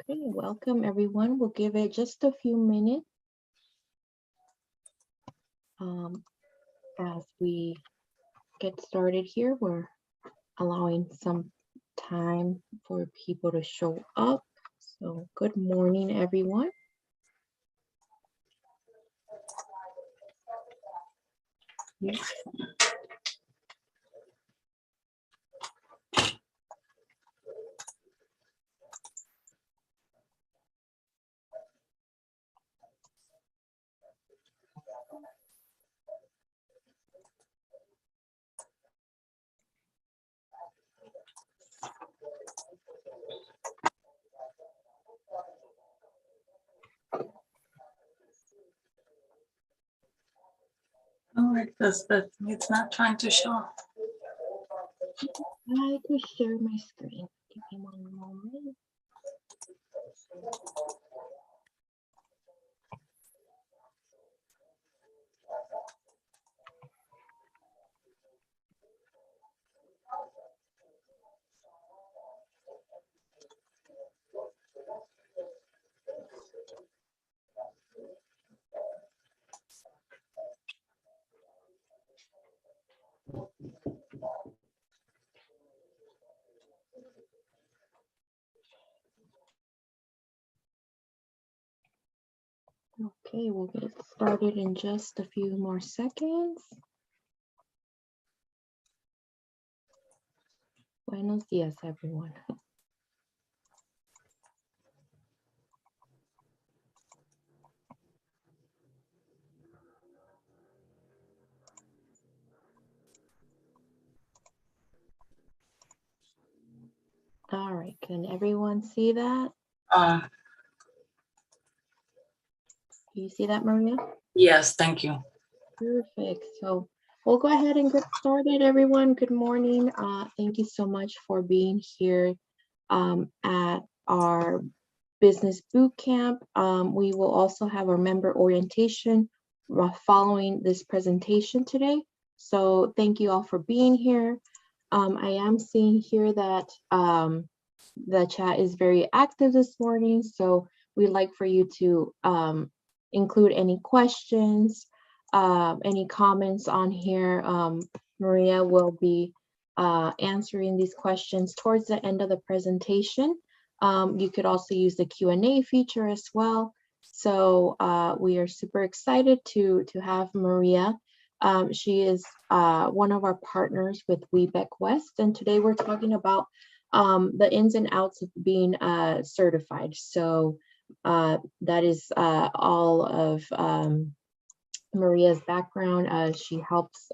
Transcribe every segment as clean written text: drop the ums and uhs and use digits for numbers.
Okay, welcome everyone. We'll give it just a few minutes as we get started here. We're allowing some time for people to show up. So good morning, everyone. Yes. Oh, but it's not trying to show. I could share my screen. Give me one moment. Okay, we'll get started in just a few more seconds. Buenos dias, everyone. All right, can everyone see that? You see that, Maria? Yes, thank you. Perfect. So we'll go ahead and get started, everyone. Good morning. Thank you so much for being here at our business boot camp. We will also have our member orientation following this presentation today. So thank you all for being here. I am seeing here that the chat is very active this morning. So we'd like for you to include any questions, any comments on here. Maria will be answering these questions towards the end of the presentation. You could also use the Q&A feature as well. So we are super excited to have Maria. She is one of our partners with WeBec West, and today we're talking about the ins and outs of being certified. So that is all of Maria's background. She helps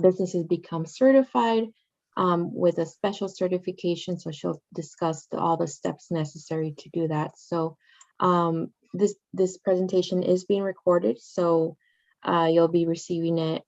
businesses become certified with a special certification. So she'll discuss all the steps necessary to do that. So this presentation is being recorded. So you'll be receiving it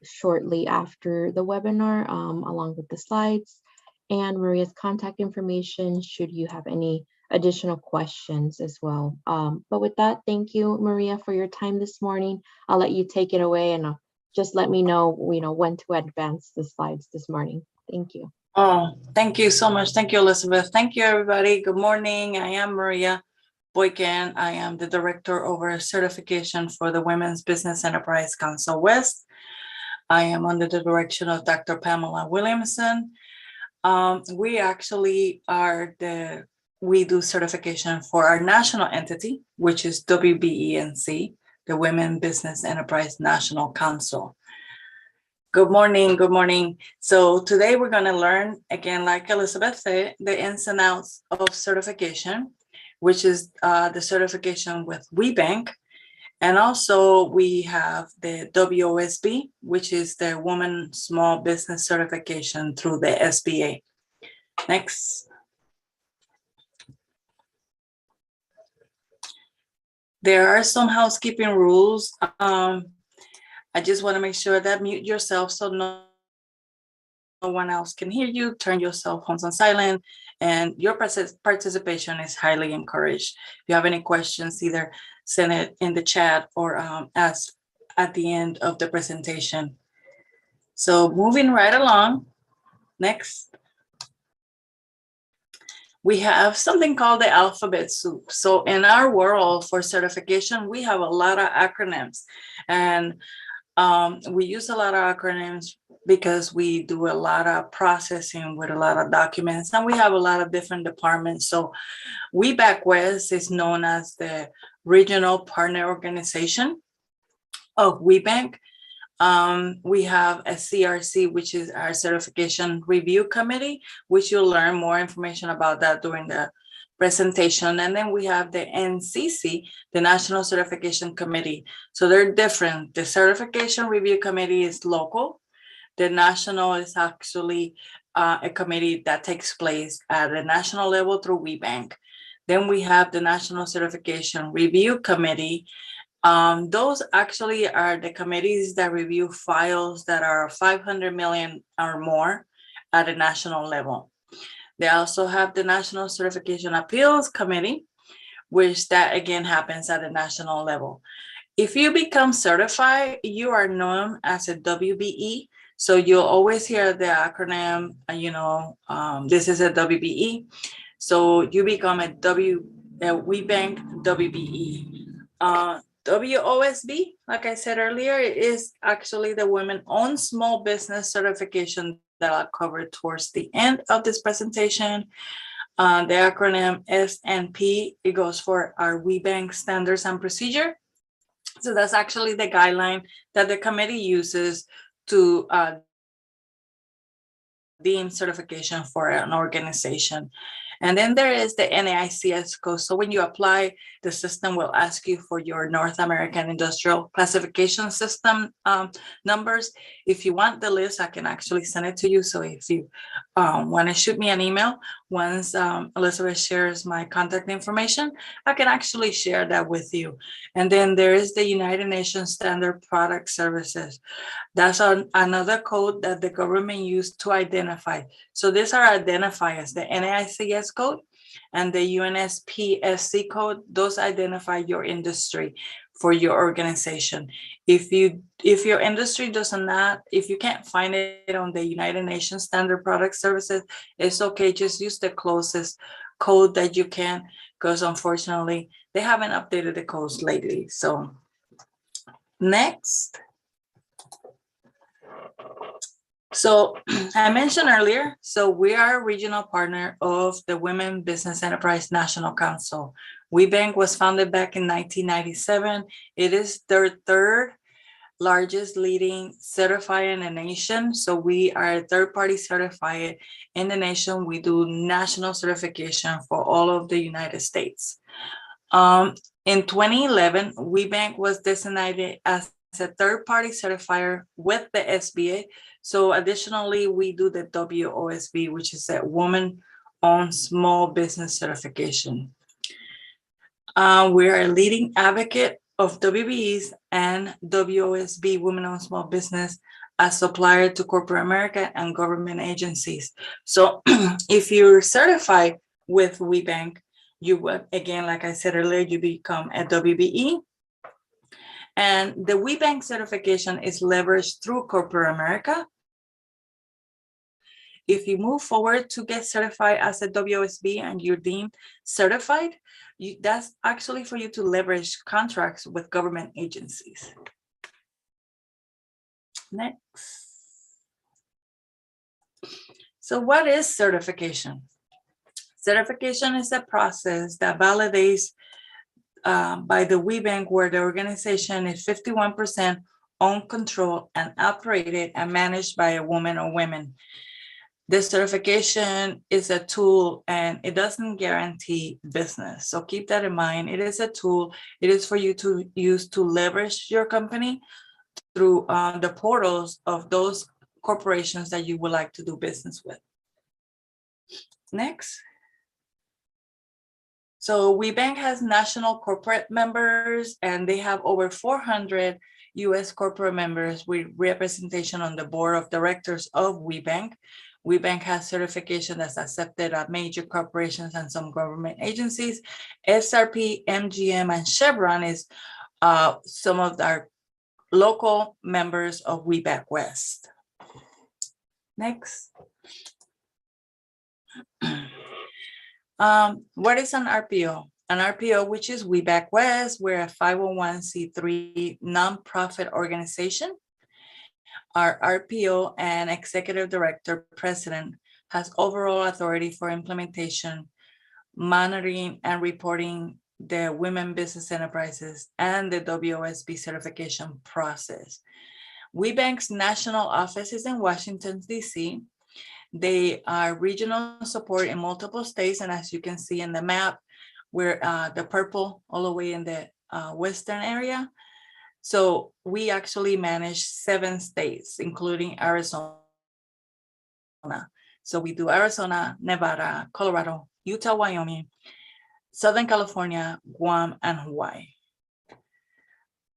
shortly after the webinar, along with the slides and Maria's contact information should you have any additional questions as well. But with that, thank you, Maria, for your time this morning. I'll let you take it away and just let me know, when to advance the slides this morning. Thank you. Oh, thank you so much. Thank you, Elizabeth. Thank you, everybody. Good morning. I am Maria Bootcamp. I am the Director over Certification for the Women's Business Enterprise Council West. I am under the direction of Dr. Pamela Williamson. We actually we do certification for our national entity, which is WBENC, the Women Business Enterprise National Council. Good morning, good morning. So today we're going to learn, again, like Elizabeth said, the ins and outs of certification, which is the certification with WeBank. And also we have the WOSB, which is the Women Small Business Certification through the SBA. Next. There are some housekeeping rules. I just want to make sure that mute yourself so no one else can hear you. Turn your cell phones on silent, and your participation is highly encouraged. If you have any questions, either send it in the chat or ask at the end of the presentation. So moving right along. Next. we have something called the alphabet soup. So in our world for certification, we have a lot of acronyms, and we use a lot of acronyms because we do a lot of processing with a lot of documents, and we have a lot of different departments. So We Back West is known as the regional partner organization of WeBank. We have a CRC, which is our certification review committee, which you'll learn more information about that during the presentation. And then we have the NCC, the National Certification Committee. So they're different. The certification review committee is local. The national is actually a committee that takes place at the national level through WeBank. Then we have the National Certification Review Committee. Those actually are the committees that review files that are 500 million or more at a national level. They also have the National Certification Appeals Committee, which that again happens at a national level. If you become certified, you are known as a WBE. So you'll always hear the acronym, this is a WBE. So you become a WeBank WBE. WOSB, like I said earlier, is actually the women-owned small business certification that I'll cover towards the end of this presentation. The acronym SNP, it goes for our WeBank Standards and Procedure. So that's actually the guideline that the committee uses to deem certification for an organization. And then there is the NAICS code. So when you apply, the system will ask you for your North American Industrial Classification System numbers. If you want the list, I can actually send it to you. So if you want to shoot me an email, once Elizabeth shares my contact information, I can actually share that with you. And then there is the United Nations Standard Product Services. That's another code that the government used to identify. So these are identifiers, the NAICS code and the UNSPSC code. Those identify your industry for your organization. If your industry if you can't find it on the United Nations Standard Product Services, it's okay. Just use the closest code that you can, because unfortunately they haven't updated the codes lately. So next. So I mentioned earlier, so we are a regional partner of the Women Business Enterprise National Council. WeBank was founded back in 1997. It is their third largest leading certifier in the nation. So we are a third-party certified in the nation. We do national certification for all of the United States. In 2011, WeBank was designated as a third-party certifier with the SBA. So additionally, we do the WOSB, which is a woman-owned small business certification. We are a leading advocate of WBEs and WOSB, women-owned small business, as supplier to corporate America and government agencies. So if you're certified with WeBank, you would, again, like I said earlier, you become a WBE. And the WeBank certification is leveraged through corporate America. If you move forward to get certified as a WOSB and you're deemed certified, that's actually for you to leverage contracts with government agencies. Next. So what is certification? Certification is a process that validates by the WeBank where the organization is 51% owned, controlled, and operated and managed by a woman or women. This certification is a tool and it doesn't guarantee business. So keep that in mind. It is a tool. It is for you to use to leverage your company through the portals of those corporations that you would like to do business with. Next. So WeBank has national corporate members, and they have over 400 US corporate members with representation on the board of directors of WeBank. WeBank has certification that's accepted at major corporations and some government agencies. SRP, MGM, and Chevron is some of our local members of WeBank West. Next. What is an RPO? An RPO, which is We Back West, we're a 501c3 nonprofit organization. Our RPO and executive director, president, has overall authority for implementation, monitoring, and reporting the women business enterprises and the WOSB certification process. WeBank's national office is in Washington, D.C. They are regional support in multiple states, and as you can see in the map, we're the purple all the way in the western area. So we actually manage 7 states, including Arizona. So we do Arizona, Nevada, Colorado, Utah, Wyoming, Southern California, Guam, and Hawaii.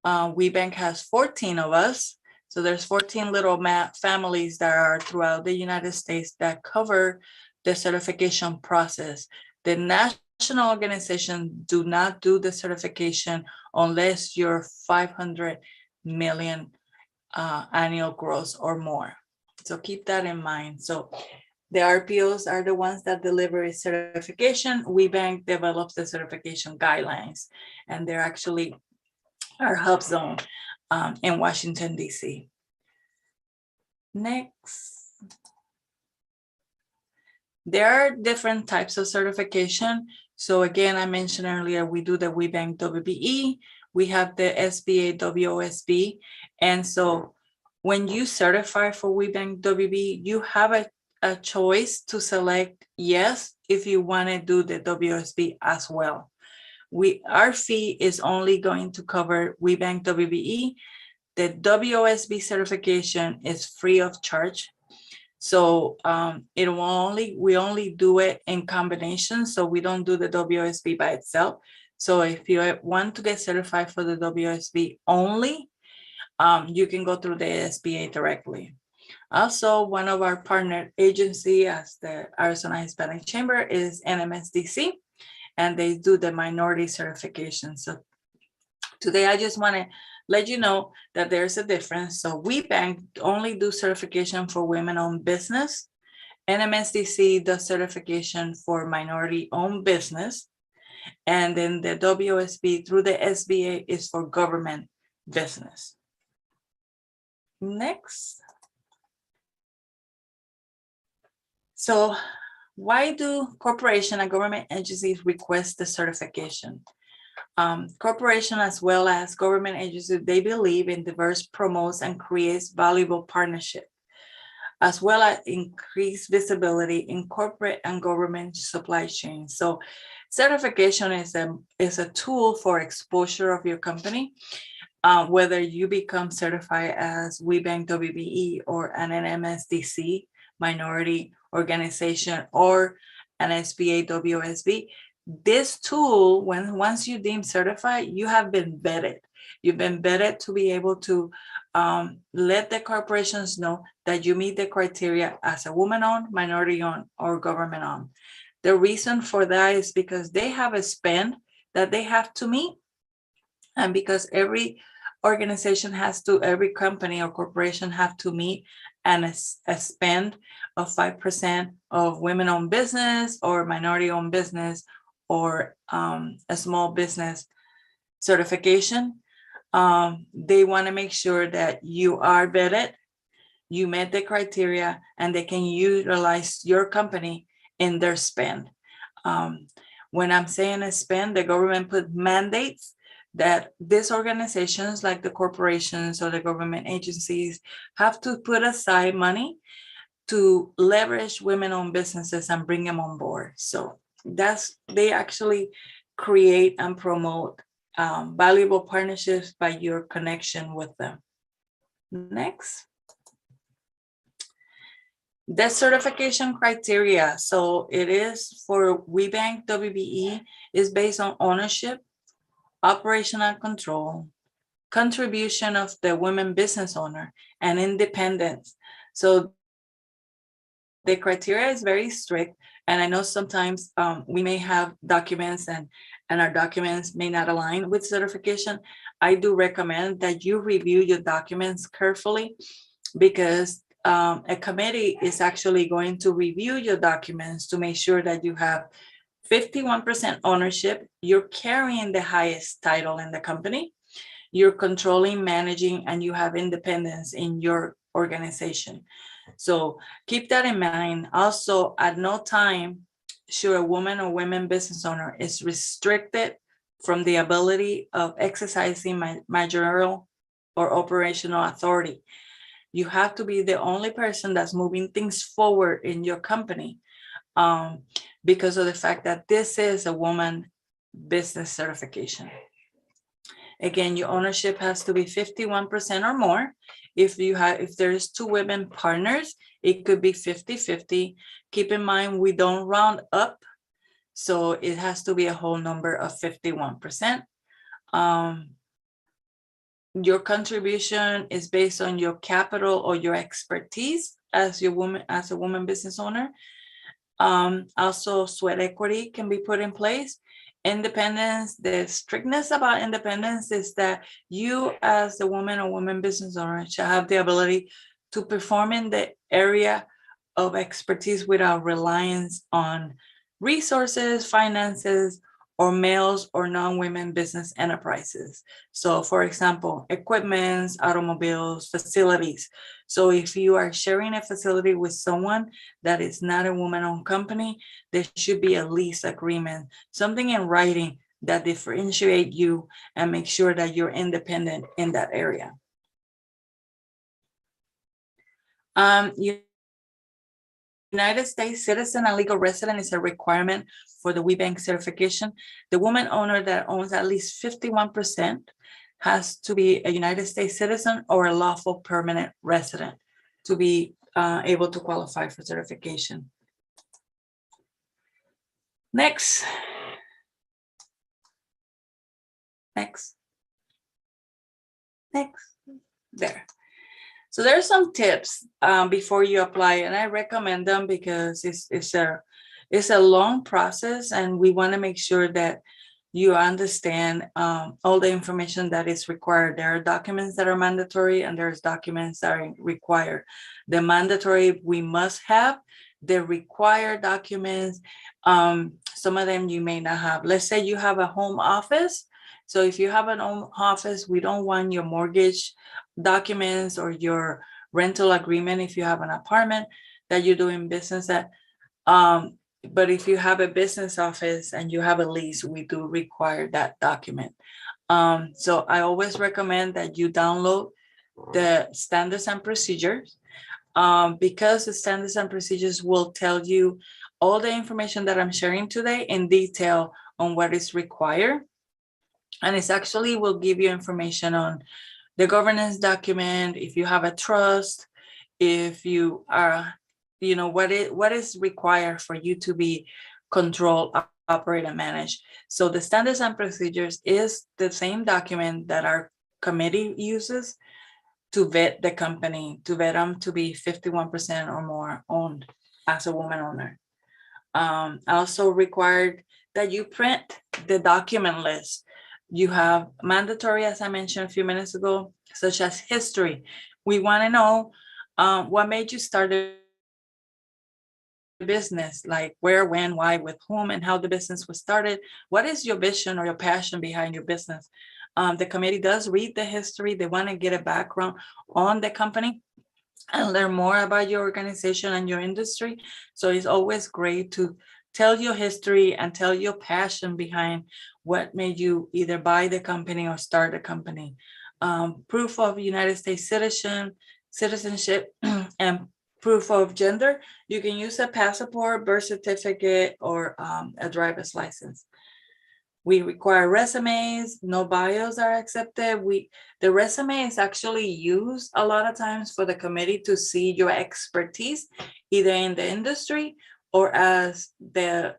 WeBank has 14 of us. So there's 14 little families that are throughout the United States that cover the certification process. The national organization do not do the certification unless you're 500 million annual gross or more. So keep that in mind. So the RPOs are the ones that deliver certification. WeBank develops the certification guidelines, and they're actually our hub zone in Washington, D.C. Next. There are different types of certification. So again, I mentioned earlier, we do the WeBank WBE, we have the SBA WOSB. And so when you certify for WeBank WBE, you have a choice to select yes if you want to do the WOSB as well. Our fee is only going to cover WeBank WBE. The WOSB certification is free of charge. So we only do it in combination. So we don't do the WOSB by itself. So if you want to get certified for the WOSB only, you can go through the SBA directly. Also, one of our partner agency as the Arizona Hispanic Chamber is NMSDC, and they do the minority certification. So today I just want to let you know that there's a difference. So WeBank only do certification for women-owned business. NMSDC does certification for minority-owned business. And then the WOSB through the SBA is for government business. Next. So why do corporation and government agencies request the certification? Corporation as well as government agencies, they believe in diverse, promotes, and creates valuable partnership, as well as increased visibility in corporate and government supply chains. So certification is a tool for exposure of your company, whether you become certified as WeBank WBE or an NMSDC minority organization or an SBA WOSB. This tool, once you deem certified, you have been vetted. You've been vetted to be able to let the corporations know that you meet the criteria as a woman-owned, minority-owned, or government-owned. The reason for that is because they have a spend that they have to meet, and because every organization every company or corporation have to meet and a spend of 5% of women-owned business or minority-owned business or a small business certification. They want to make sure that you are vetted, you met the criteria, and they can utilize your company in their spend. When I'm saying a spend, the government put mandates that these organizations like the corporations or the government agencies have to put aside money to leverage women-owned businesses and bring them on board. So they actually create and promote valuable partnerships by your connection with them. Next. The certification criteria. So it is for WeBank WBE is based on ownership, operational control, contribution of the women business owner, and independence. So the criteria is very strict. And I know sometimes we may have documents and our documents may not align with certification. I do recommend that you review your documents carefully, because a committee is actually going to review your documents to make sure that you have 51% ownership, you're carrying the highest title in the company, you're controlling, managing, and you have independence in your organization. So keep that in mind. Also, at no time should a woman or women business owner is restricted from the ability of exercising managerial or operational authority. You have to be the only person that's moving things forward in your company, because of the fact that this is a woman business certification. Again, your ownership has to be 51% or more. If there's two women partners, it could be 50-50. Keep in mind, we don't round up, so it has to be a whole number of 51%. Your contribution is based on your capital or your expertise as a woman business owner. Also, sweat equity can be put in place. Independence, the strictness about independence is that you as a woman or woman business owner should have the ability to perform in the area of expertise without reliance on resources, finances, or males or non-women business enterprises. So for example, equipments, automobiles, facilities. So if you are sharing a facility with someone that is not a woman-owned company, there should be a lease agreement, something in writing that differentiate you and make sure that you're independent in that area. United States citizen and legal resident is a requirement for the WBANK certification. The woman owner that owns at least 51% has to be a United States citizen or a lawful permanent resident to be able to qualify for certification. Next. There. So there's some tips before you apply, and I recommend them because it's a long process, and we want to make sure that you understand all the information that is required. There are documents that are mandatory, and there's documents that are required. The mandatory we must have. The required documents, some of them you may not have. Let's say you have a home office. So if you have an home office, we don't want your mortgage documents or your rental agreement if you have an apartment that you're doing business at. But if you have a business office and you have a lease, we do require that document. So I always recommend that you download the standards and procedures, because the standards and procedures will tell you all the information that I'm sharing today in detail on what is required. And it's actually will give you information on the governance document, if you have a trust, if you are, what is required for you to be control, operate, and manage. So the standards and procedures is the same document that our committee uses to vet the company, to vet them to be 51% or more owned as a woman owner. Also required that you print the document list. You have mandatory, as I mentioned a few minutes ago, such as history. We want to know what made you start a business, like where, when, why, with whom, and how the business was started. What is your vision or your passion behind your business? The committee does read the history. They want to get a background on the company and learn more about your organization and your industry. So it's always great to tell your history and tell your passion behind what made you either buy the company or start a company. Proof of United States citizenship and proof of gender. You can use a passport, birth certificate, or a driver's license. We require resumes. No bios are accepted. The resume is actually used a lot of times for the committee to see your expertise, either in the industry or as the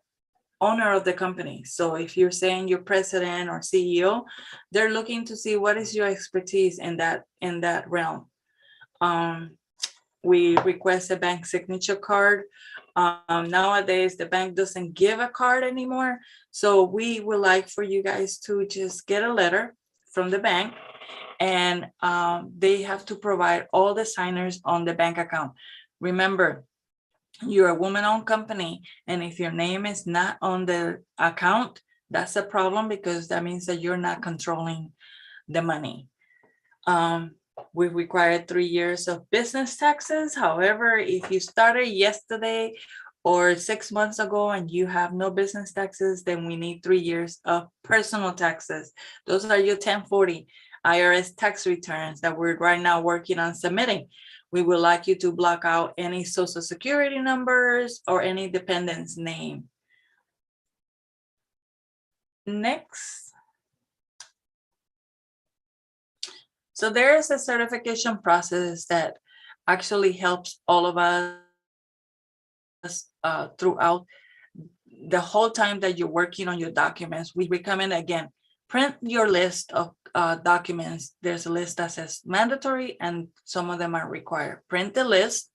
owner of the company. So if you're saying you're president or CEO, they're looking to see what is your expertise in that realm. We request a bank signature card. Nowadays, the bank doesn't give a card anymore. So we would like for you guys to just get a letter from the bank, and they have to provide all the signers on the bank account. Remember, You're a woman-owned company, and if your name is not on the account, that's a problem because that means that you're not controlling the money. We require 3 years of business taxes. However, if you started yesterday or 6 months ago and you have no business taxes, then we need 3 years of personal taxes. Those are your 1040 IRS tax returns that we're right now working on submitting. We would like you to block out any social security numbers or any dependent's name. Next. So there is a certification process that actually helps all of us throughout the whole time that you're working on your documents. We recommend, again, print your list of documents. There's a list that says mandatory and some of them are required. Print the list,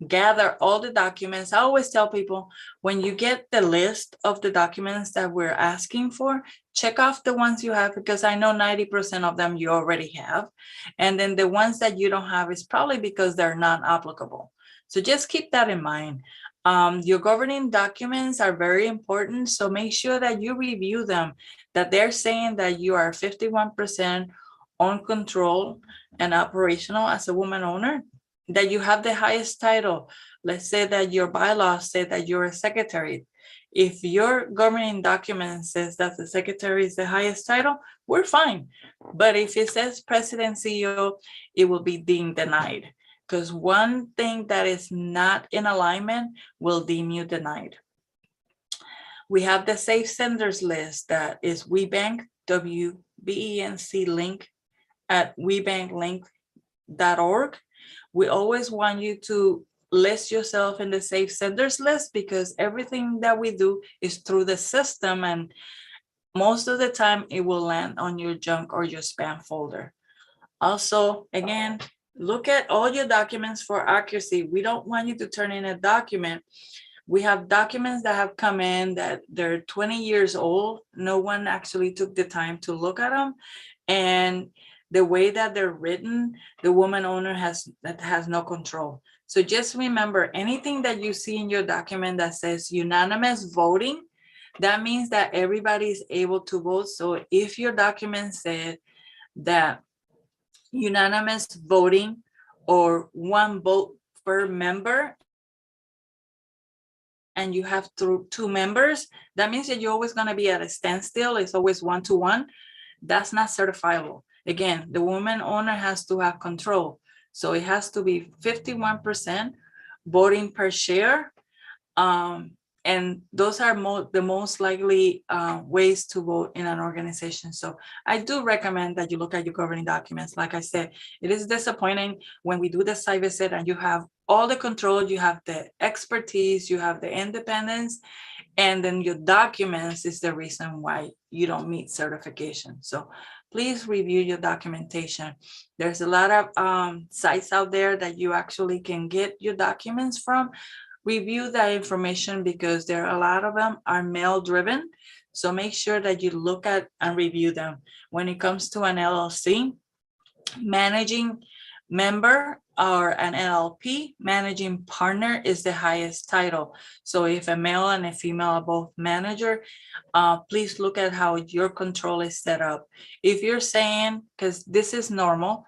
gather all the documents. I always tell people, when you get the list of the documents that we're asking for, check off the ones you have, because I know 90% of them you already have. And then the ones that you don't have is probably because they're not applicable. So just keep that in mind. Your governing documents are very important, so make sure that you review them, that they're saying that you are 51% on control and operational as a woman owner, that you have the highest title. Let's say that your bylaws say that you're a secretary. If your governing document says that the secretary is the highest title, we're fine. But if it says president CEO, it will be deemed denied, because one thing that is not in alignment will deem you denied. We have the safe senders list that is WeBank, WBENC link at webanklink.org. We always want you to list yourself in the safe senders list, because everything that we do is through the system, and most of the time it will land on your junk or your spam folder. Also, again, look at all your documents for accuracy. We don't want you to turn in a document. We have documents that have come in that they're 20 years old. No one actually took the time to look at them. And the way that they're written, the woman owner has no control. So just remember, anything that you see in your document that says unanimous voting, that means that everybody is able to vote. So if your document said that unanimous voting or one vote per member, and you have two members, that means that you're always going to be at a standstill. It's always 1-to-1. That's not certifiable. Again, the woman owner has to have control. So it has to be 51% voting per share. And those are the most likely ways to vote in an organization. So I do recommend that you look at your governing documents. Like I said, it is disappointing when we do the site visit and you have all the control, you have the expertise, you have the independence, and then your documents is the reason why you don't meet certification. So please review your documentation. There's a lot of sites out there that you actually can get your documents from. Review that information, because there are a lot of them are mail driven. So make sure that you look at and review them. When it comes to an LLC, managing member or an LLP, managing partner is the highest title. So if a male and a female are both manager, please look at how your control is set up. If you're saying, because this is normal,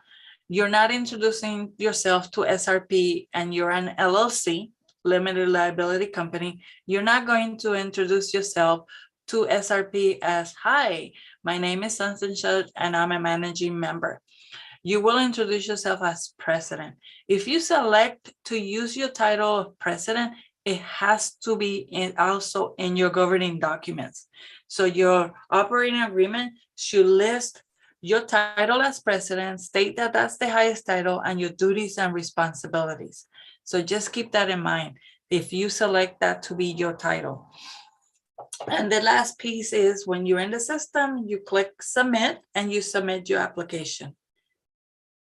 you're not introducing yourself to SRP and you're an LLC, limited liability company, you're not going to introduce yourself to SRP as, hi, my name is such and such and I'm a managing member. You will introduce yourself as president. If you select to use your title of president, it has to be also in your governing documents. So your operating agreement should list your title as president, state that that's the highest title, and your duties and responsibilities. So just keep that in mind if you select that to be your title. And the last piece is, when you're in the system, you click submit and you submit your application.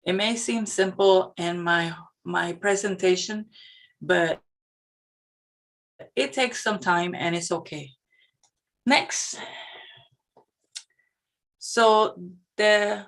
It may seem simple in my presentation, but it takes some time and it's okay. Next. So the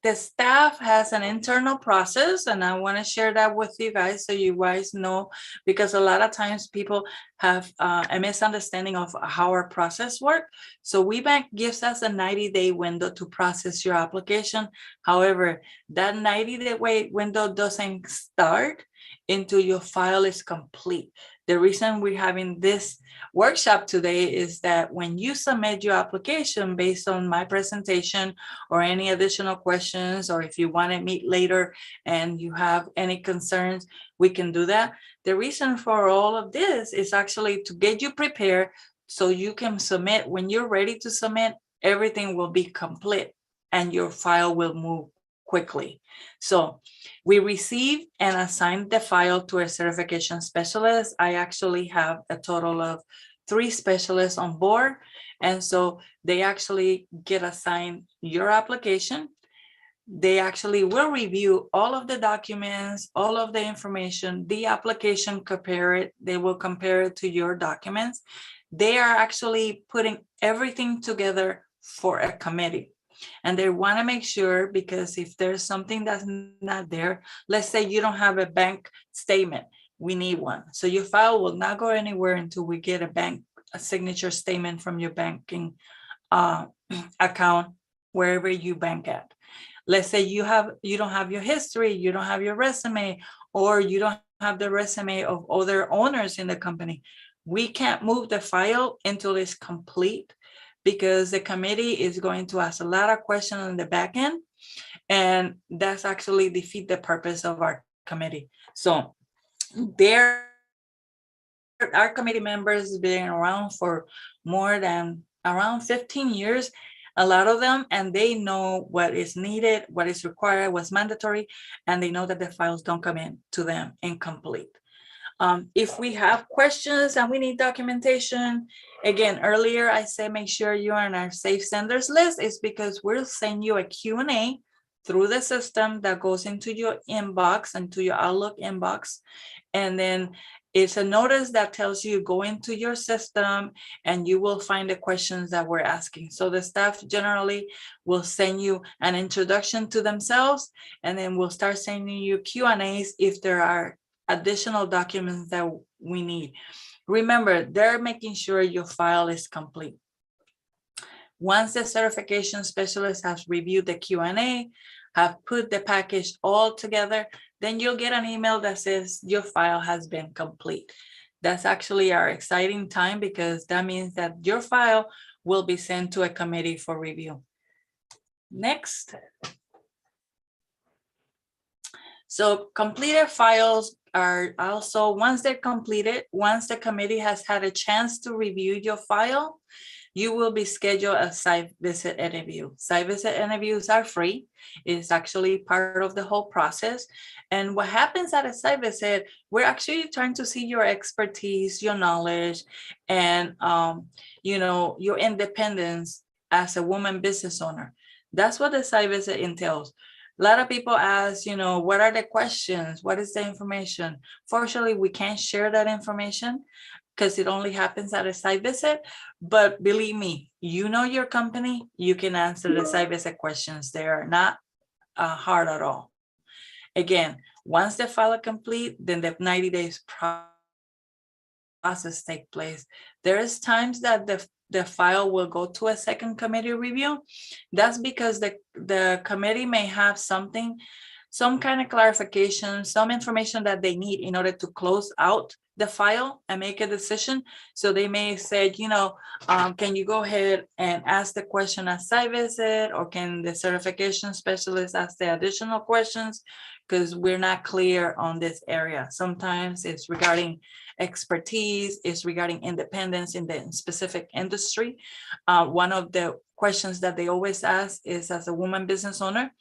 the staff has an internal process, and I want to share that with you guys so you guys know, because a lot of times people have a misunderstanding of how our process works. So WeBank gives us a 90-day window to process your application. However, that 90-day window doesn't start until your file is complete. The reason we're having this workshop today is that when you submit your application based on my presentation or any additional questions, or if you want to meet later and you have any concerns, we can do that. The reason for all of this is actually to get you prepared so you can submit. When you're ready to submit, everything will be complete and your file will move quickly. So we receive and assign the file to a certification specialist. I actually have a total of 3 specialists on board. And so they actually get assigned your application. They actually will review all of the documents, all of the information, the application, compare it. They will compare it to your documents. They are actually putting everything together for a committee. And they want to make sure, because if there's something that's not there, let's say you don't have a bank statement, we need one. So your file will not go anywhere until we get a signature statement from your banking account, wherever you bank at. Let's say you don't have your history, you don't have your resume, or you don't have the resume of other owners in the company. We can't move the file until it's complete, because the committee is going to ask a lot of questions on the back end, and that's actually defeat the purpose of our committee. So our committee members been around for more than around 15 years, a lot of them, and they know what is needed, what is required, what's mandatory, and they know that the files don't come in to them incomplete. If we have questions and we need documentation, again, earlier I said make sure you're on our safe senders list. It's because we'll send you a Q&A through the system that goes into your inbox, into your Outlook inbox. And then it's a notice that tells you go into your system and you will find the questions that we're asking. So the staff generally will send you an introduction to themselves, and then we'll start sending you Q&As if there are additional documents that we need. Remember, they're making sure your file is complete. Once the certification specialist has reviewed the Q&A, have put the package all together, then you'll get an email that says your file has been complete. That's actually our exciting time, because that means that your file will be sent to a committee for review. Next. So completed files are also, once they're completed, once the committee has had a chance to review your file, you will be scheduled a site visit interview. Site visit interviews are free. It's actually part of the whole process. And what happens at a site visit, we're actually trying to see your expertise, your knowledge, and your independence as a woman business owner. That's what the site visit entails. A lot of people ask, what are the questions? What is the information? Fortunately, we can't share that information because it only happens at a site visit. But believe me, you know your company, you can answer the site visit questions. They are not hard at all. Again, once the file is complete, then the 90 days process take place. There is times that the file will go to a second committee review. That's because the committee may have some kind of clarification, some information that they need in order to close out the file and make a decision. So they may say, can you go ahead and ask the question at site visit, or can the certification specialist ask the additional questions? Because we're not clear on this area. Sometimes it's regarding expertise, it's regarding independence in the specific industry. One of the questions that they always ask is, as a woman business owner,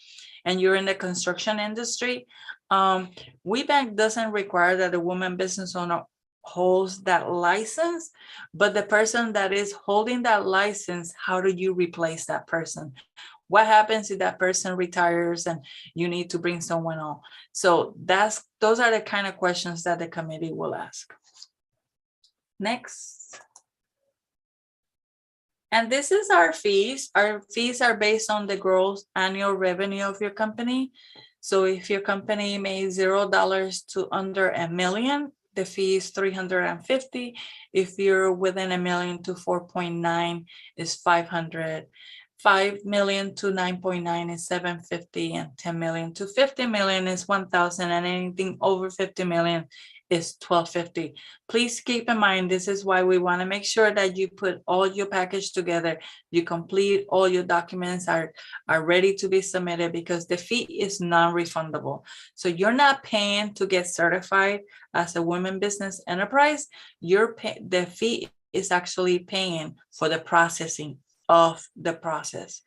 and you're in the construction industry, WeBank doesn't require that a woman business owner holds that license, but the person that is holding that license, how do you replace that person? What happens if that person retires and you need to bring someone on? So those are the kind of questions that the committee will ask. Next. And this is our fees. Our fees are based on the gross annual revenue of your company. So if your company made $0 to under $1 million, the fee is $350. If you're within $1 million to 4.9 is $500. 5 million to 9.9 is 750, and 10 million to 50 million is 1,000, and anything over 50 million is 1250. Please keep in mind, this is why we want to make sure that you put all your package together, you complete all your documents are ready to be submitted, because the fee is non-refundable. So you're not paying to get certified as a women business enterprise. The fee is actually paying for the processing of the process.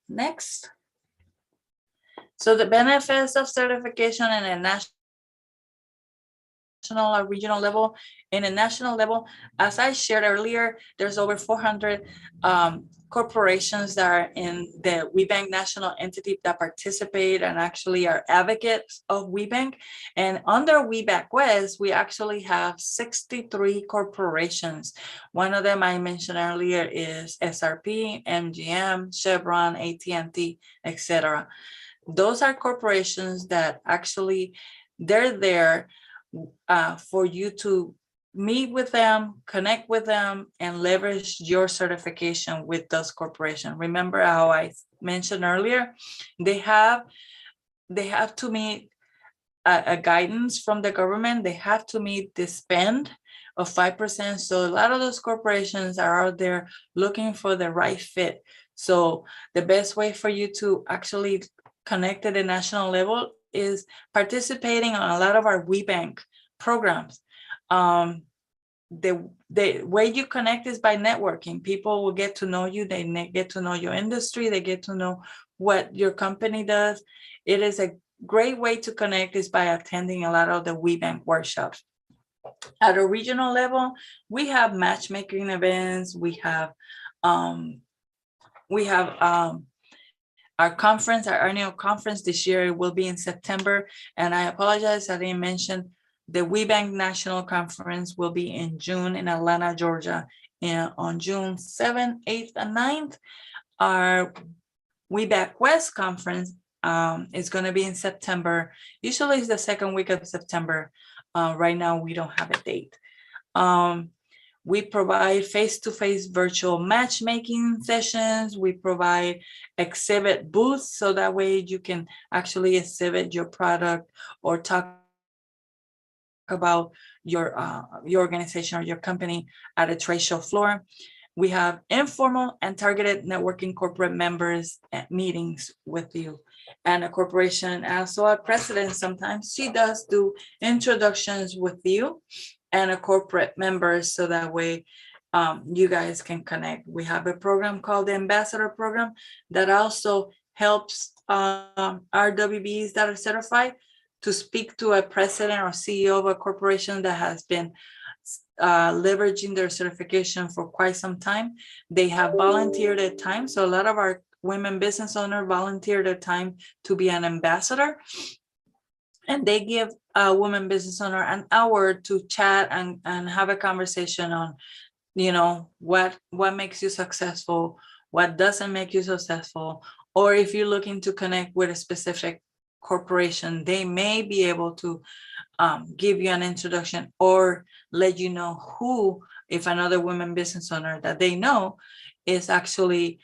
Next. So the benefits of certification in a national or regional level. In a national level, as I shared earlier, there's over 400 corporations that are in the WeBank national entity that participate and actually are advocates of WeBank. And under WeBank West, we actually have 63 corporations. One of them I mentioned earlier is SRP, MGM, Chevron, AT&T, etc. Those are corporations that actually they're there for you to meet with them, connect with them, and leverage your certification with those corporations. Remember how I mentioned earlier, they have to meet a guidance from the government. They have to meet the spend of 5%. So a lot of those corporations are out there looking for the right fit. So the best way for you to actually connect at the national level is participating on a lot of our WeBank programs. The way you connect is by networking. People will get to know you. They get to know your industry. They get to know what your company does. It is a great way to connect is by attending a lot of the WeBank workshops. At a regional level, we have matchmaking events. We have our conference, our annual conference this year will be in September. And I apologize, I didn't mention the WeBank National Conference will be in June in Atlanta, Georgia, and on June 7th, 8th, and 9th. Our WeBank West Conference is going to be in September. Usually it's the second week of September. Right now, we don't have a date. We provide face-to-face virtual matchmaking sessions. We provide exhibit booths, so that way you can actually exhibit your product or talk about your organization or your company at a trade show floor. We have informal and targeted networking corporate members at meetings with you. And a corporation, also a president, sometimes she does do introductions with you and a corporate members, so that way you guys can connect. We have a program called the Ambassador Program that also helps our WBs that are certified to speak to a president or CEO of a corporation that has been leveraging their certification for quite some time. They have volunteered their time. So a lot of our women business owners volunteer their time to be an ambassador. And they give a woman business owner an hour to chat and have a conversation on, what makes you successful, what doesn't make you successful, or if you're looking to connect with a specific corporation, they may be able to give you an introduction or let you know who, if another women business owner that they know is actually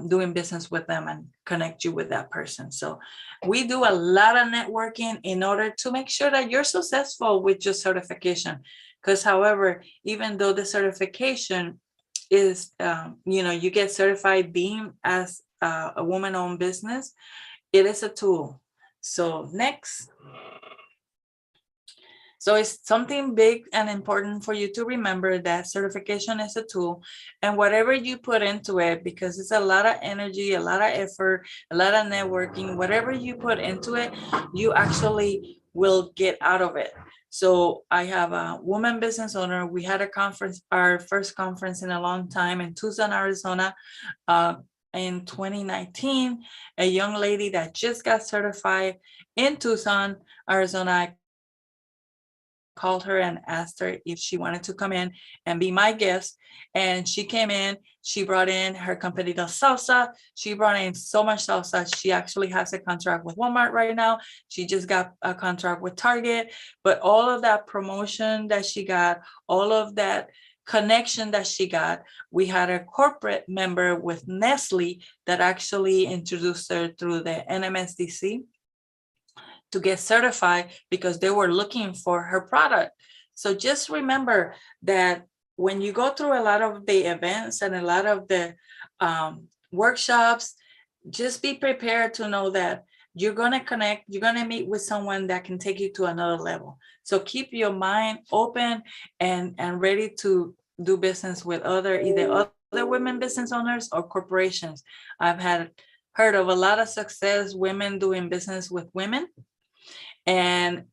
doing business with them, and connect you with that person. So we do a lot of networking in order to make sure that you're successful with your certification. Because however, even though the certification is, you get certified being as a woman-owned business, it is a tool. So next. So it's something big and important for you to remember that certification is a tool, and whatever you put into it, because it's a lot of energy, a lot of effort, a lot of networking, whatever you put into it, you actually will get out of it. So I have a woman business owner. We had a conference, our first conference in a long time in Tucson, Arizona, in 2019, a young lady that just got certified in Tucson, Arizona. I called her and asked her if she wanted to come in and be my guest. And she came in, she brought in her company, the salsa. She brought in so much salsa. She actually has a contract with Walmart right now. She just got a contract with Target. But all of that promotion that she got, all of that connection that she got, we had a corporate member with Nestle that actually introduced her through the NMSDC to get certified because they were looking for her product. So just remember that when you go through a lot of the events and a lot of the workshops, just be prepared to know that you're going to connect, you're going to meet with someone that can take you to another level. So keep your mind open and ready to do business with either other women business owners or corporations. I've heard of a lot of success women doing business with women, and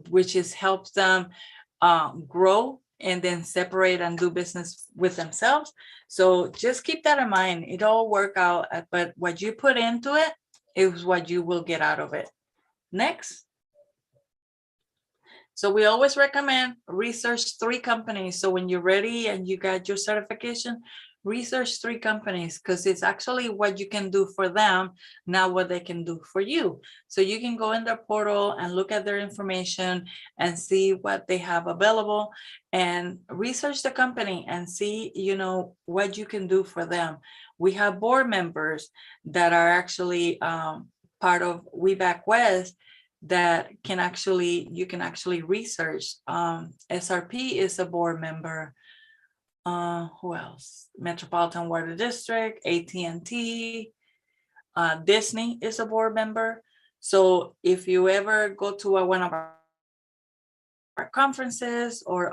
which is helps them grow and then separate and do business with themselves. So just keep that in mind. It all work out, but what you put into it is what you will get out of it. Next. So we always recommend research 3 companies. So when you're ready and you got your certification, research 3 companies, because it's actually what you can do for them, not what they can do for you. So you can go in their portal and look at their information and see what they have available and research the company and see, what you can do for them. We have board members that are actually part of We Back West that you can actually research. SRP is a board member. Who else? Metropolitan Water District, AT&T, Disney is a board member. So if you ever go to one of our conferences or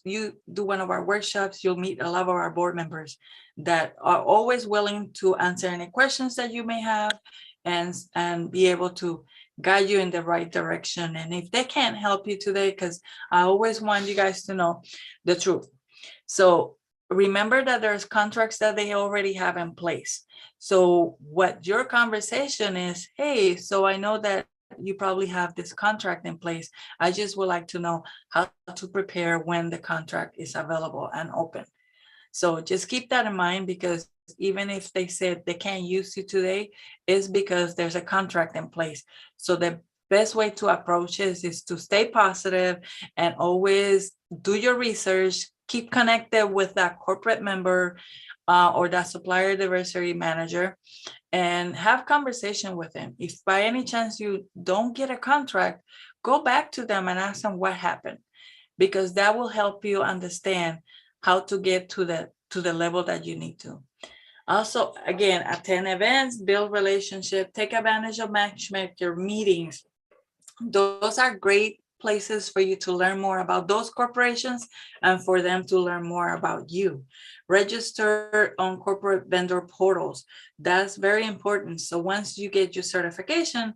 you do one of our workshops, you'll meet a lot of our board members that are always willing to answer any questions that you may have and be able to guide you in the right direction. And if they can't help you today, because I always want you guys to know the truth. So remember that there's contracts that they already have in place. So what your conversation is, hey, so I know that you probably have this contract in place. I just would like to know how to prepare when the contract is available and open. So just keep that in mind, because even if they said they can't use you today, it's because there's a contract in place. So the best way to approach it is to stay positive and always do your research, keep connected with that corporate member or that supplier diversity manager, and have conversation with them. If by any chance you don't get a contract, go back to them and ask them what happened, because that will help you understand how to get to the level that you need to. Also, again, attend events, build relationship, take advantage of matchmaker meetings. Those are great places for you to learn more about those corporations and for them to learn more about you. Register on corporate vendor portals. That's very important. So once you get your certification,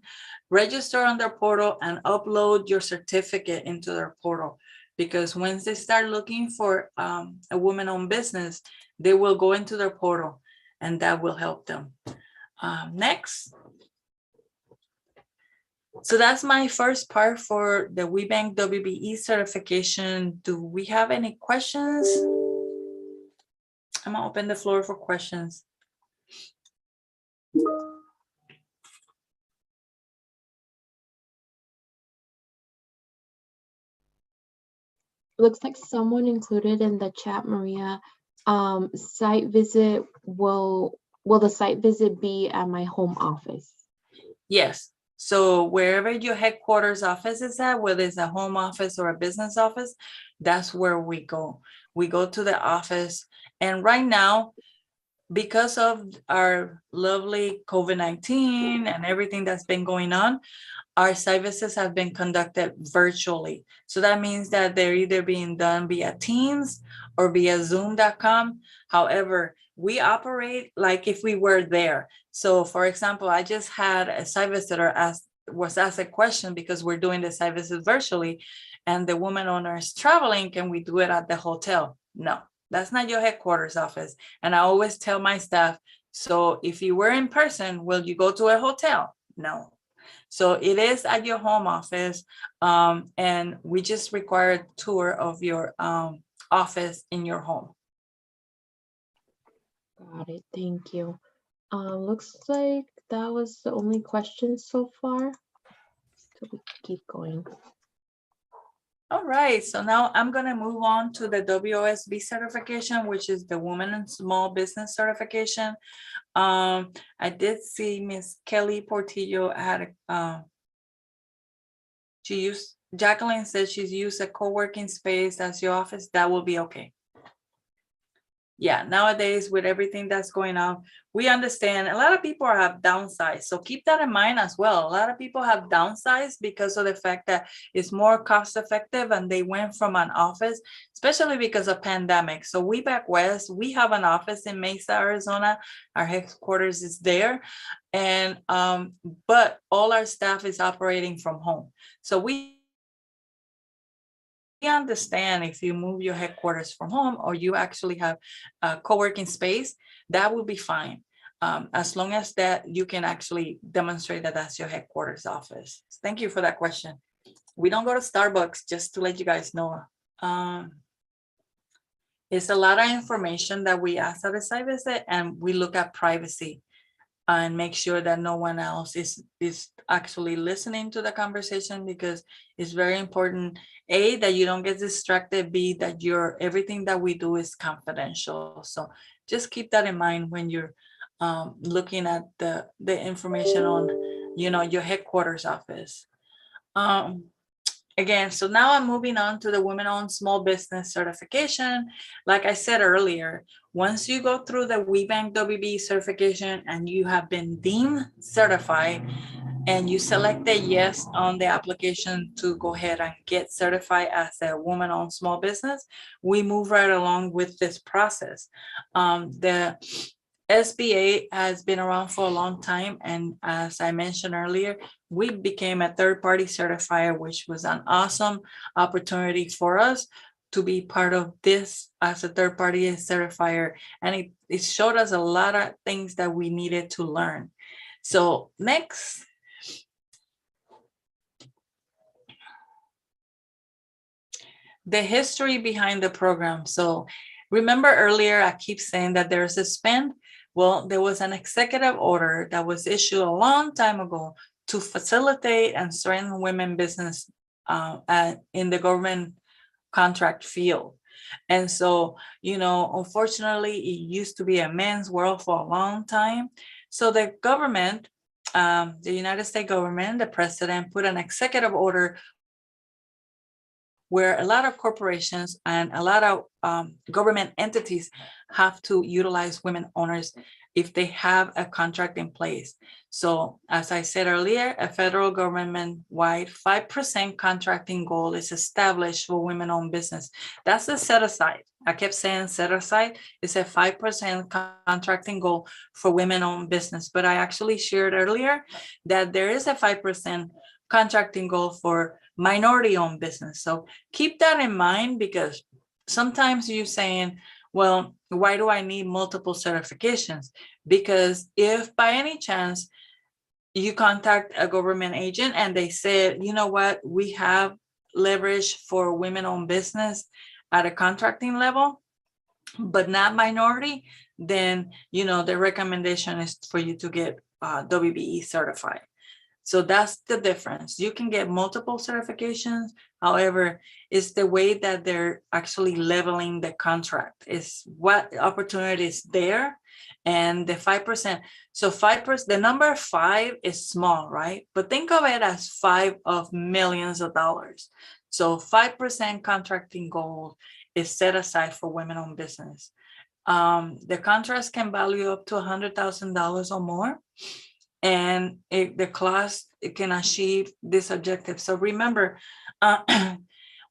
register on their portal and upload your certificate into their portal. Because once they start looking for a woman-owned business, they will go into their portal and that will help them. Next. So that's my first part for the WeBank WBE certification. Do we have any questions? I'm gonna open the floor for questions. Looks like someone included in the chat, Maria. Site visit, will the site visit be at my home office? Yes. So wherever your headquarters office is at, whether it's a home office or a business office, that's where we go. We go to the office. And right now, because of our lovely COVID-19 and everything that's been going on, our site visits have been conducted virtually. So that means that they're either being done via Teams or via Zoom.com. However, we operate like if we were there. So for example, I just had a site visitor was asked a question because we're doing the site visit virtually, and the woman owner is traveling. Can we do it at the hotel? No, that's not your headquarters office. And I always tell my staff, so if you were in person, will you go to a hotel? No. So it is at your home office, and we just require a tour of your office in your home. Got it. Thank you. Looks like that was the only question so far. So we keep going. All right, so now I'm gonna move on to the WOSB certification, which is the Women in Small Business certification. I did see Miss Kelly Portillo had Jacqueline said she's used a co-working space as your office. That will be okay. Yeah, nowadays with everything that's going on, we understand a lot of people have downsized. So keep that in mind as well. A lot of people have downsized because of the fact that it's more cost effective and they went from an office, especially because of pandemic. So we back west, we have an office in Mesa, Arizona. Our headquarters is there. And but all our staff is operating from home. So we understand if you move your headquarters from home or you actually have a co-working space, that will be fine. As long as that you can actually demonstrate that that's your headquarters office. Thank you for that question. We don't go to Starbucks, just to let you guys know. It's a lot of information that we ask at a site visit, and we look at privacy and make sure that no one else is actually listening to the conversation, because it's very important, A, that you don't get distracted, B, that everything that we do is confidential. So just keep that in mind when you're looking at the information on, your headquarters office. Again, so now I'm moving on to the Women-Owned Small Business certification. Like I said earlier, once you go through the WeBank WB certification and you have been deemed certified and you selected yes on the application to go ahead and get certified as a woman-owned small business, we move right along with this process. The SBA has been around for a long time, and as I mentioned earlier, we became a third-party certifier, which was an awesome opportunity for us to be part of this as a third-party certifier, and it showed us a lot of things that we needed to learn. So next. The history behind the program. So remember earlier, I keep saying that there's a spend. Well, there was an executive order that was issued a long time ago to facilitate and strengthen women business in the government contract field. And so, unfortunately, it used to be a man's world for a long time. So the government, the United States government, the president put an executive order where a lot of corporations and a lot of government entities have to utilize women owners if they have a contract in place. So as I said earlier, a federal government-wide 5% contracting goal is established for women-owned business. That's a set aside. I kept saying set aside. It's a 5% contracting goal for women-owned business. But I actually shared earlier that there is a 5% contracting goal for minority-owned business. So keep that in mind, because sometimes you're saying, well, why do I need multiple certifications? Because if by any chance you contact a government agent and they said, you know what, we have leverage for women-owned business at a contracting level, but not minority, then, the recommendation is for you to get WBE certified. So that's the difference. You can get multiple certifications. However, it's the way that they're actually leveling the contract. Is what opportunity is there, and the 5%. So 5%, the number 5 is small, right? But think of it as 5 of millions of dollars. So 5% contracting goal is set aside for women-owned business. The contracts can value up to $100,000 or more. And the class can achieve this objective. So remember,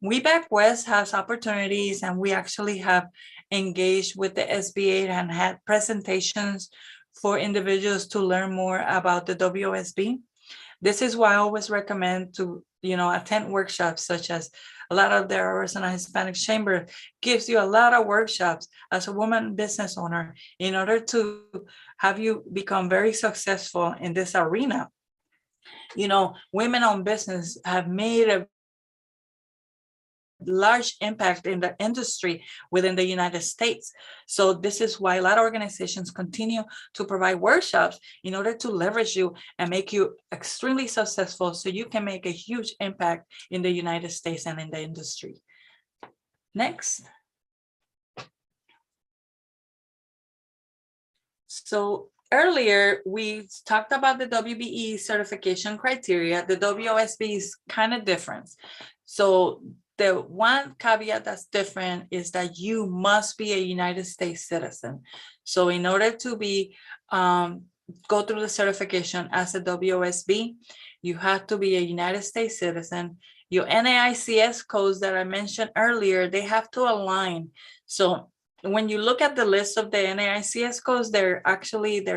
We Back West has opportunities, and we actually have engaged with the SBA and had presentations for individuals to learn more about the WOSB. This is why I always recommend to, attend workshops, such as a lot of the Arizona Hispanic Chamber gives you a lot of workshops as a woman business owner in order to have you become very successful in this arena. Women-owned business have made a large impact in the industry within the United States. So this is why a lot of organizations continue to provide workshops in order to leverage you and make you extremely successful so you can make a huge impact in the United States and in the industry. Next. So earlier, we talked about the WBE certification criteria. The WOSB is kind of different. So the one caveat that's different is that you must be a United States citizen. So in order to go through the certification as a WOSB, you have to be a United States citizen. Your NAICS codes that I mentioned earlier, they have to align. So when you look at the list of the NAICS codes, they're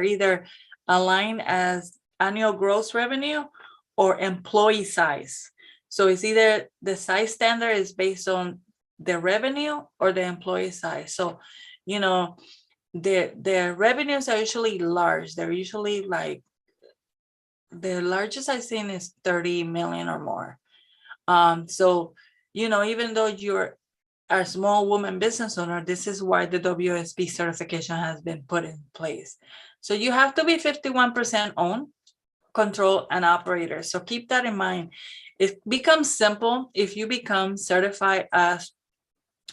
either aligned as annual gross revenue or employee size. So it's either the size standard is based on the revenue or the employee size. So, the revenues are usually large. They're usually like, the largest I've seen is 30 million or more. So, even though you're a small woman business owner, this is why the WSB certification has been put in place. So you have to be 51% owned, control, and operator. So keep that in mind. It becomes simple if you become certified as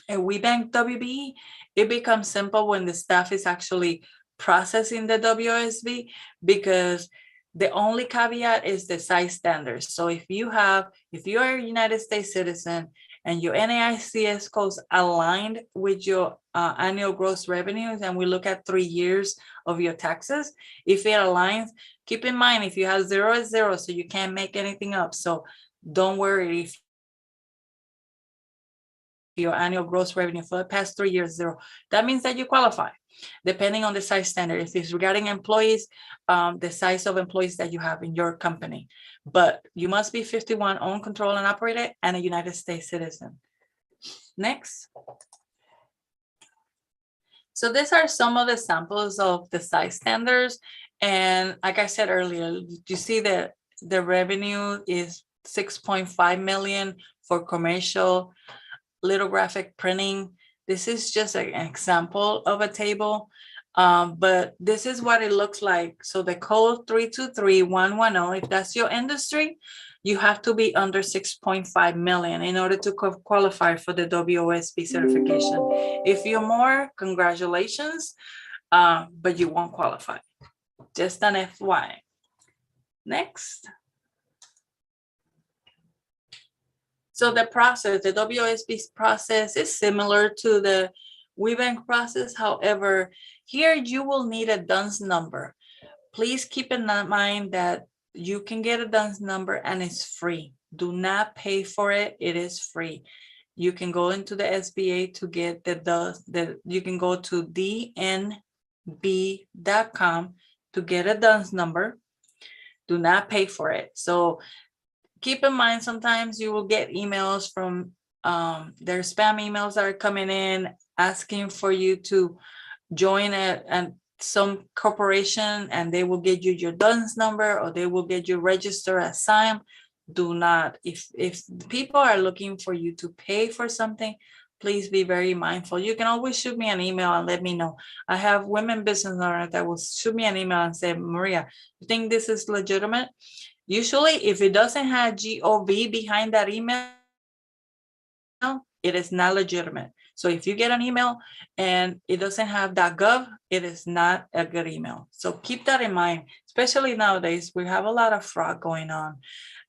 a WeBank WBE. It becomes simple when the staff is actually processing the WSB, because the only caveat is the size standards. So if you are a United States citizen and your NAICS codes aligned with your annual gross revenues, and we look at 3 years of your taxes, if it aligns, keep in mind, if you have zero is zero, so you can't make anything up. So don't worry if your annual gross revenue for the past 3 years zero. That means that you qualify, depending on the size standard. If it's regarding employees, the size of employees that you have in your company. But you must be 51 owned, controlled, and operated, and a United States citizen. Next. So these are some of the samples of the size standards. And like I said earlier, you see that the revenue is 6.5 million for commercial lithographic printing. This is just an example of a table, but this is what it looks like. So the code 323110, if that's your industry, you have to be under 6.5 million in order to qualify for the WOSB certification. If you're more, congratulations, but you won't qualify. Just an FYI. Next. So the process, the WSB process is similar to the WeBank process. However, here you will need a DUNS number. Please keep in mind that you can get a DUNS number and it's free. Do not pay for it. It is free. You can go into the SBA to get you can go to dnb.com to get a DUNS number. Do not pay for it. So keep in mind, sometimes you will get emails from their spam emails that are coming in asking for you to join some corporation, and they will get you your DUNS number, or they will get you registered as SIM. Do not. If people are looking for you to pay for something, please be very mindful. You can always shoot me an email and let me know. I have women business owners that will shoot me an email and say, Maria, you think this is legitimate? Usually, if it doesn't have GOV behind that email, it is not legitimate. So if you get an email and it doesn't have .gov, it is not a good email. So keep that in mind, especially nowadays. We have a lot of fraud going on.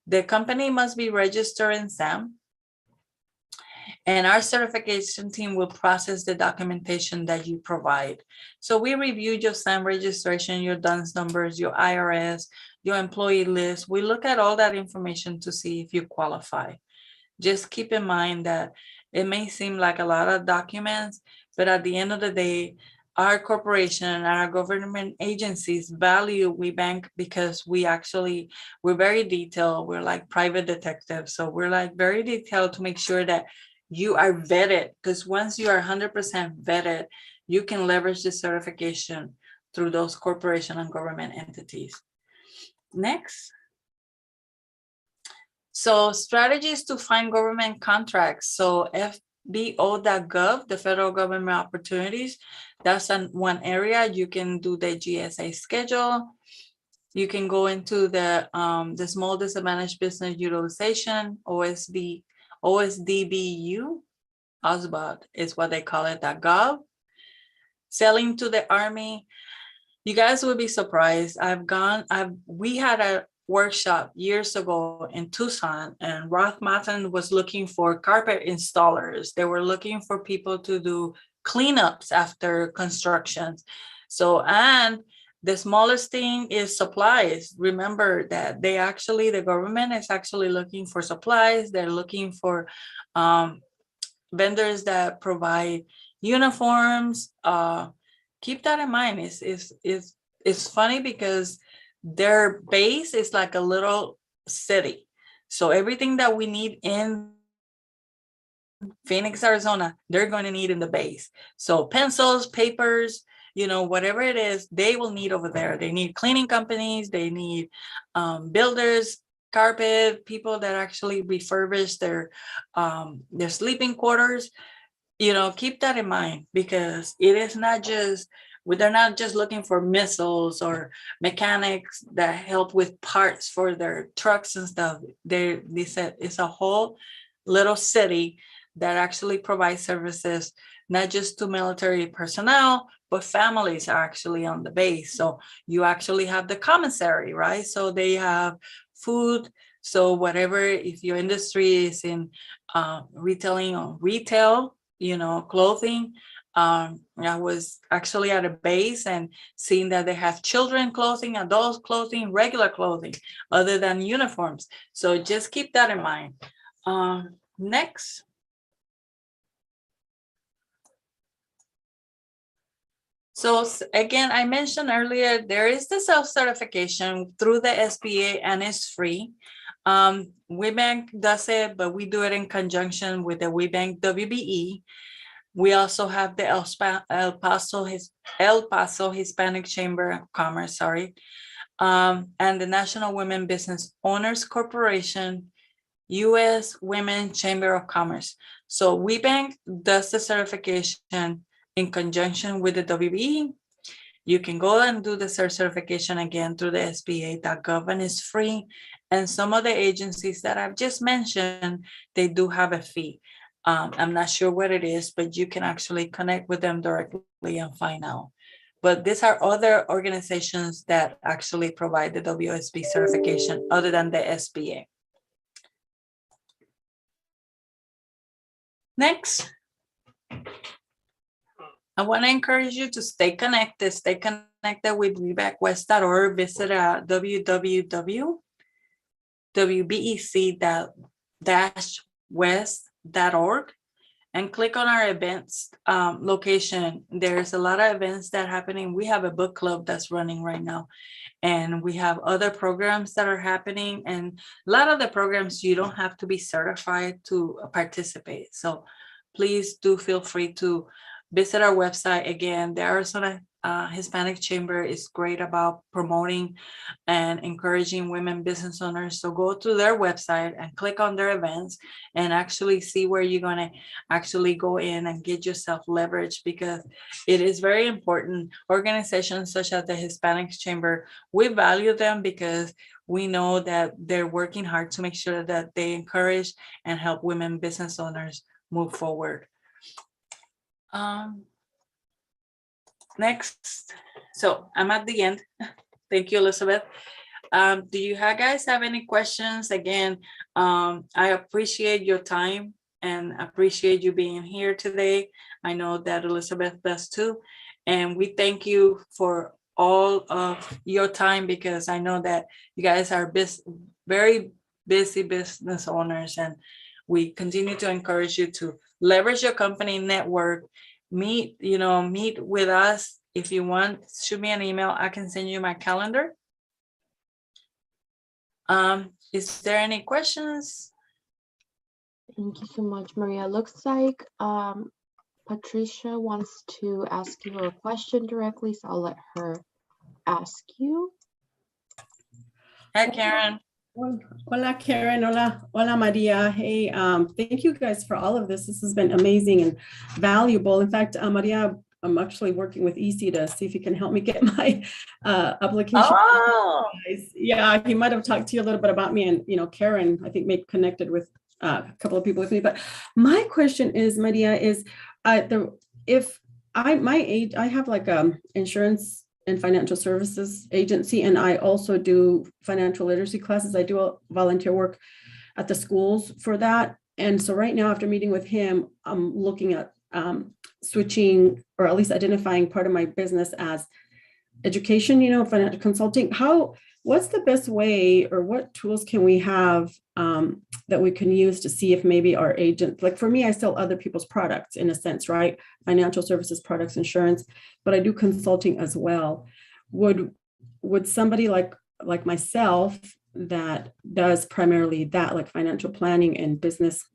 The company must be registered in SAM, and our certification team will process the documentation that you provide. So we review your SAM registration, your DUNS numbers, your IRS, your employee list. We look at all that information to see if you qualify. Just keep in mind that it may seem like a lot of documents, but at the end of the day, our corporation and our government agencies value WeBank because we're very detailed. We're like private detectives. So we're like very detailed to make sure that you are vetted, because once you are 100% vetted, you can leverage the certification through those corporation and government entities. Next. So strategies to find government contracts. So FBO.gov, the federal government opportunities, that's one area. You can do the GSA schedule. You can go into the Small Disadvantaged Business Utilization, OSDBU, OSBOD is what they call it, .gov. Selling to the Army. You guys will be surprised. We had a workshop years ago in Tucson, and Roth Matten was looking for carpet installers. They were looking for people to do cleanups after constructions. So, and the smallest thing is supplies. Remember that the government is actually looking for supplies. They're looking for vendors that provide uniforms. Keep that in mind. It's funny because their base is like a little city. So everything that we need in Phoenix, Arizona, they're going to need in the base. So pencils, papers, whatever it is, they will need over there. They need cleaning companies, they need builders, carpet, people that actually refurbish their sleeping quarters. Keep that in mind, because it is not just, they're not just looking for missiles or mechanics that help with parts for their trucks and stuff. They said it's a whole little city that actually provides services, not just to military personnel, but families are actually on the base. So you actually have the commissary, right? So they have food. So whatever, if your industry is in retailing or retail, clothing. I was actually at a base and seeing that they have children clothing, adult clothing, regular clothing, other than uniforms. So just keep that in mind. Next. So again, I mentioned earlier, there is the self-certification through the SBA, and it's free. WeBank does it, but we do it in conjunction with the WeBank WBE. We also have the El Paso Hispanic Chamber of Commerce, and the National Women Business Owners Corporation, U.S. Women Chamber of Commerce. So WeBank does the certification in conjunction with the WBE. You can go and do the certification again through the SBA.gov, and it's free. And some of the agencies that I've just mentioned, they do have a fee. I'm not sure what it is, but you can actually connect with them directly and find out. But these are other organizations that actually provide the WSB certification other than the SBA. Next. I want to encourage you to stay connected with WeBackWest.org. Visit www.wbec-west.org and click on our events location. There's a lot of events that are happening. We have a book club that's running right now, and we have other programs that are happening. And a lot of the programs, you don't have to be certified to participate. So please do feel free to visit our website. Again, the Arizona Hispanic Chamber is great about promoting and encouraging women business owners. So go to their website and click on their events and actually see where you're going to actually go in and get yourself leverage, because it is very important. Organizations such as the Hispanic Chamber, we value them because we know that they're working hard to make sure that they encourage and help women business owners move forward. Next. So I'm at the end. Thank you, Elizabeth. Do you guys have any questions? Again, I appreciate your time and appreciate you being here today. I know that Elizabeth does too. And we thank you for all of your time, because I know that you guys are very busy business owners, and we continue to encourage you to leverage your company network, meet with us. If you want, shoot me an email. I can send you my calendar. Is there any questions? Thank you so much, Maria. Looks like Patricia wants to ask you a question directly, so I'll let her ask you. Hi, Karen. Hola, Karen. Hola, Maria. Hey, thank you guys for all of this. This has been amazing and valuable. In fact, Maria, I'm actually working with EC to see if he can help me get my application. Oh, Yeah, he might have talked to you a little bit about me, and Karen, I think, made connected with a couple of people with me. But my question is, Maria, is if I have like insurance and financial services agency, and I also do financial literacy classes. I do volunteer work at the schools for that. And so right now, after meeting with him, I'm looking at switching, or at least identifying part of my business as education, financial consulting. What's the best way, or what tools can we have that we can use to see if maybe our agent, like for me, I sell other people's products in a sense, right? Financial services products, insurance, but I do consulting as well. Would somebody like myself that does primarily that, like financial planning and business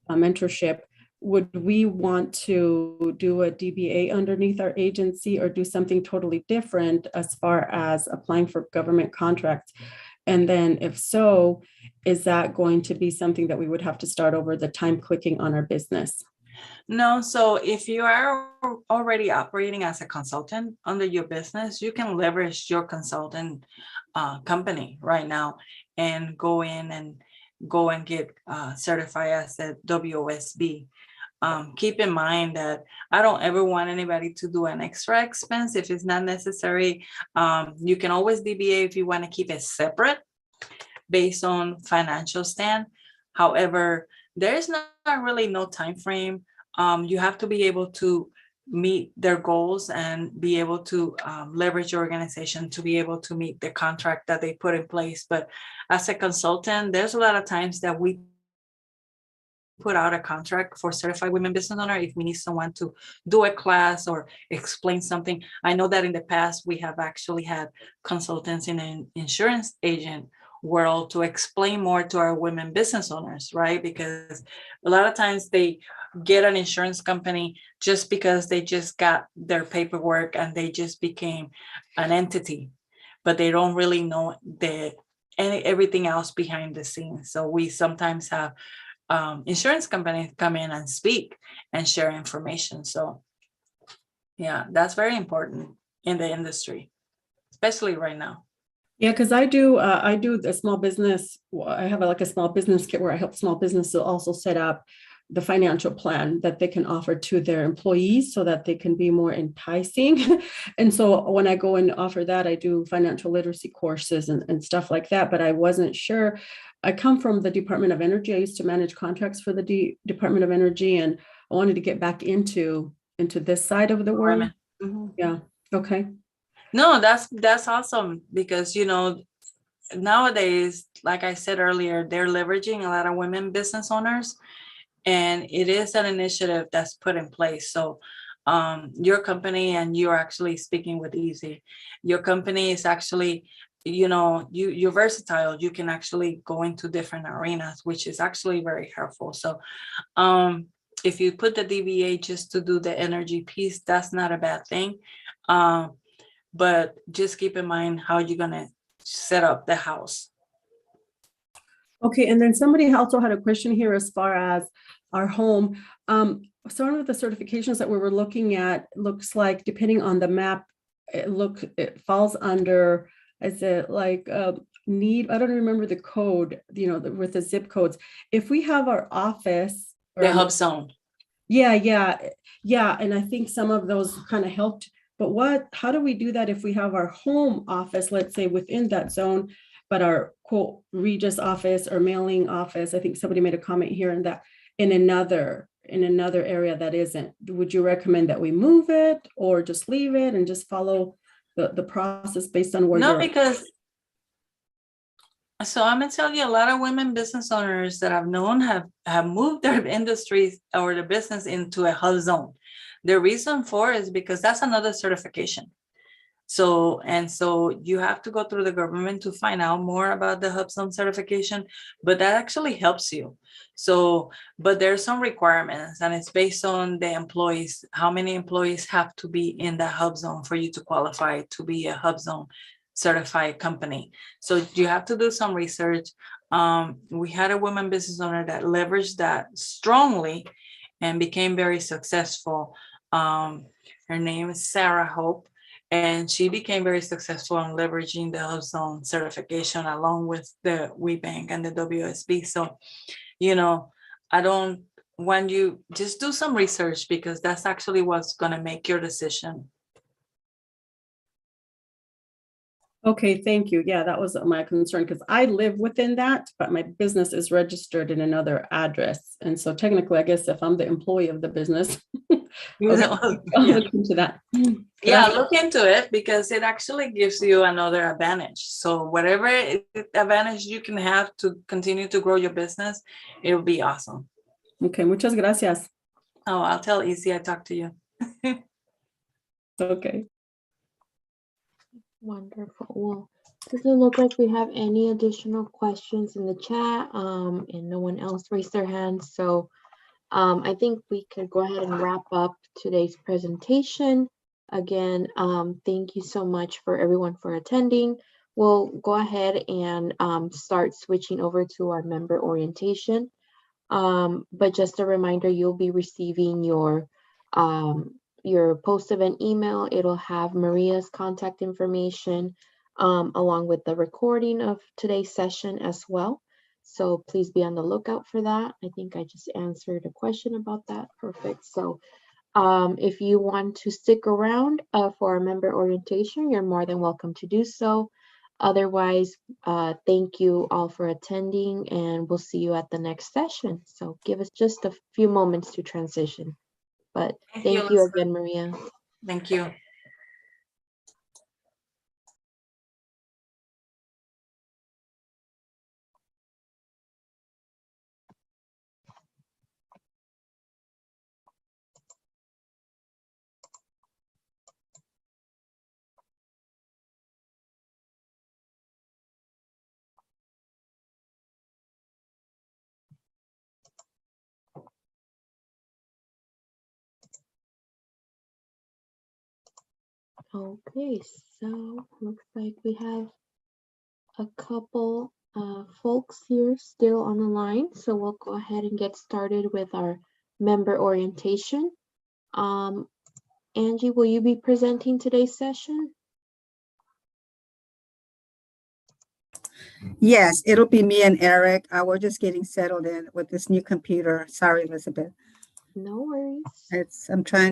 mentorship, would we want to do a DBA underneath our agency, or do something totally different as far as applying for government contracts? And then if so, is that going to be something that we would have to start over the time clicking on our business? no. So if you are already operating as a consultant under your business, you can leverage your consultant company right now and go and get certified as a WOSB. Keep in mind that I don't ever want anybody to do an extra expense if it's not necessary. You can always DBA if you want to keep it separate based on financial stand. However, there's not really no time frame. You have to be able to meet their goals and be able to leverage your organization to be able to meet the contract that they put in place. But as a consultant, there's a lot of times that we put out a contract for certified women business owner if we need someone to do a class or explain something. I know that in the past we have actually had consultants in an insurance agent world to explain more to our women business owners, right? Because a lot of times they get an insurance company just because they just got their paperwork and they just became an entity, but they don't really know everything else behind the scenes. So we sometimes have insurance companies come in and speak and share information. So yeah, that's very important in the industry, especially right now. Yeah, because I do the small business. I have like a small business kit where I help small businesses also set up the financial plan that they can offer to their employees so that they can be more enticing. And so when I go and offer that, I do financial literacy courses and stuff like that. But I wasn't sure. I come from the Department of Energy. I used to manage contracts for the Department of Energy, and I wanted to get back into this side of the world. Mm-hmm. Yeah. Okay. No, that's awesome because nowadays, like I said earlier, they're leveraging a lot of women business owners, and it is an initiative that's put in place. So your company, and you're actually speaking with Easy, your company is actually, you're versatile. You can actually go into different arenas, which is actually very helpful. So if you put the DBA just to do the energy piece, that's not a bad thing. But just keep in mind how you're going to set up the house. Okay, and then somebody also had a question here as far as our home. Some of the certifications that we were looking at looks like, depending on the map, it falls under, is it like need, I don't remember the code, with the zip codes. If we have our office, The hub zone. Yeah. And I think some of those kind of helped. But how do we do that if we have our home office, let's say within that zone, but our quote Regis office or mailing office? I think somebody made a comment here and that in another area that isn't. Would you recommend that we move it or just leave it and just follow the process based on where No, because so I'm gonna tell you, a lot of women business owners that I've known have moved their industries or the business into a hub zone. The reason for is because that's another certification. So you have to go through the government to find out more about the hub zone certification, but that actually helps you. So, but there's some requirements, and it's based on the employees, how many employees have to be in the hub zone for you to qualify to be a hub zone certified company. So you have to do some research. We had a woman business owner that leveraged that strongly and became very successful. Her name is Sarah Hope, and she became very successful in leveraging the ozone certification along with the WeBank and the WSB. So, when you just do some research, because that's actually what's going to make your decision. Okay, thank you. Yeah, that was my concern because I live within that, but my business is registered in another address. And so technically, I guess if I'm the employee of the business, I'll look into that. Yeah, look into it because it actually gives you another advantage. So whatever advantage you can have to continue to grow your business, it will be awesome. Okay, muchas gracias. Oh, I'll tell Izzy I talked to you. Okay. Wonderful. Well, doesn't look like we have any additional questions in the chat, and no one else raised their hand. So I think we could go ahead and wrap up today's presentation. Again, thank you so much for everyone for attending. We'll go ahead and start switching over to our member orientation. But just a reminder, you'll be receiving your post-event email. It'll have Maria's contact information along with the recording of today's session as well. So please be on the lookout for that. I think I just answered a question about that. Perfect. So if you want to stick around for our member orientation, you're more than welcome to do so. Otherwise, thank you all for attending, and we'll see you at the next session. So give us just a few moments to transition. But thank you again, Maria. Thank you. Okay, so looks like we have a couple folks here still on the line. So we'll go ahead and get started with our member orientation. Angie, will you be presenting today's session? Yes, it'll be me and Eric. We're just getting settled in with this new computer. Sorry, Elizabeth. No worries. I'm trying